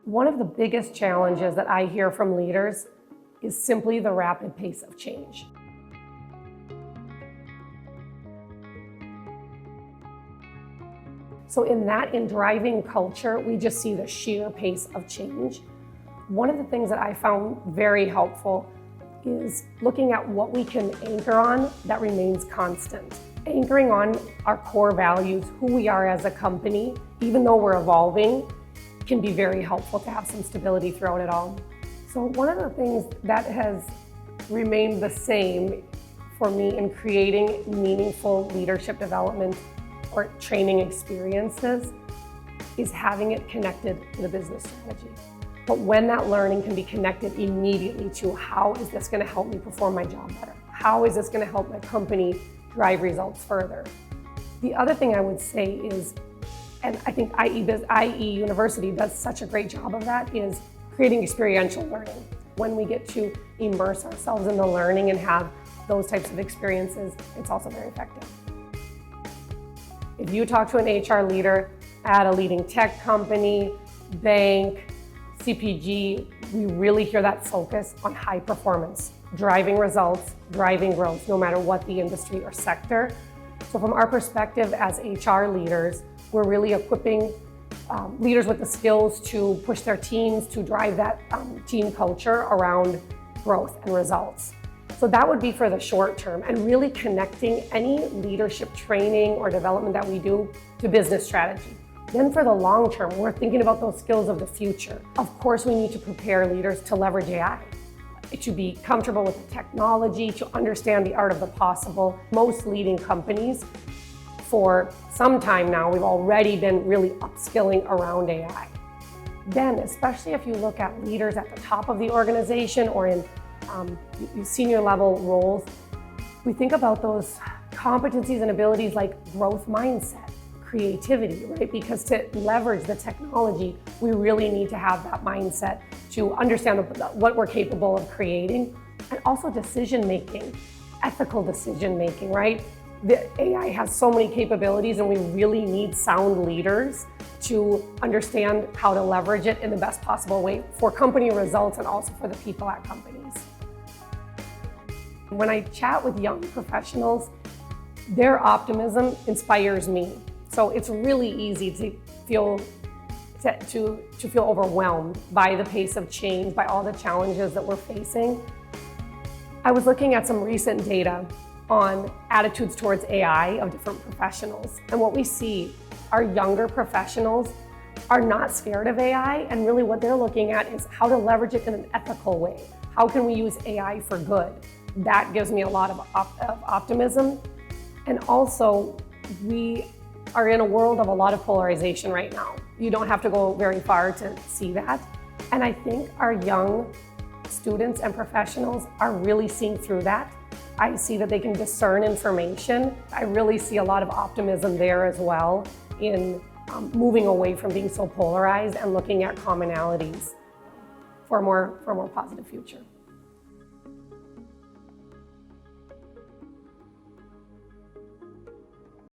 One of the biggest challenges that I hear from leaders is simply the rapid pace of change. So in driving culture, we just see the sheer pace of change. One of the things that I found very helpful is looking at what we can anchor on that remains constant. Anchoring on our core values, who we are as a company, even though we're evolving, can be very helpful to have some stability throughout it all. So one of the things that has remained the same for me in creating meaningful leadership development or training experiences is having it connected to the business strategy. But when that learning can be connected immediately to how is this going to help me perform my job better? How is this going to help my company drive results further? The other thing I would say is, and I think IENYC does such a great job of that, is creating experiential learning. When we get to immerse ourselves in the learning and have those types of experiences, it's also very effective. If you talk to an HR leader at a leading tech company, bank, CPG, we really hear that focus on high performance, driving results, driving growth, no matter what the industry or sector. So from our perspective as HR leaders, we're really equipping leaders with the skills to push their teams to drive that team culture around growth and results. So that would be for the short term, and really connecting any leadership training or development that we do to business strategy. Then for the long term, we're thinking about those skills of the future. Of course, we need to prepare leaders to leverage AI, to be comfortable with the technology, to understand the art of the possible. Most leading companies, for some time now, we've already been really upskilling around AI. Then, especially if you look at leaders at the top of the organization or in senior level roles, we think about those competencies and abilities like growth mindset, creativity, right? Because to leverage the technology, we really need to have that mindset to understand what we're capable of creating, and also decision making, ethical decision making, right? The AI has so many capabilities, and we really need sound leaders to understand how to leverage it in the best possible way for company results and also for the people at companies. When I chat with young professionals, their optimism inspires me. So it's really easy to feel overwhelmed by the pace of change, by all the challenges that we're facing. I was looking at some recent data on attitudes towards AI of different professionals. And what we see are younger professionals are not scared of AI, and really what they're looking at is how to leverage it in an ethical way. How can we use AI for good? That gives me a lot of optimism. And also, we are in a world of a lot of polarization right now. You don't have to go very far to see that. And I think our young students and professionals are really seeing through that. I see that they can discern information. I really see a lot of optimism there as well in moving away from being so polarized and looking at commonalities for a more positive future.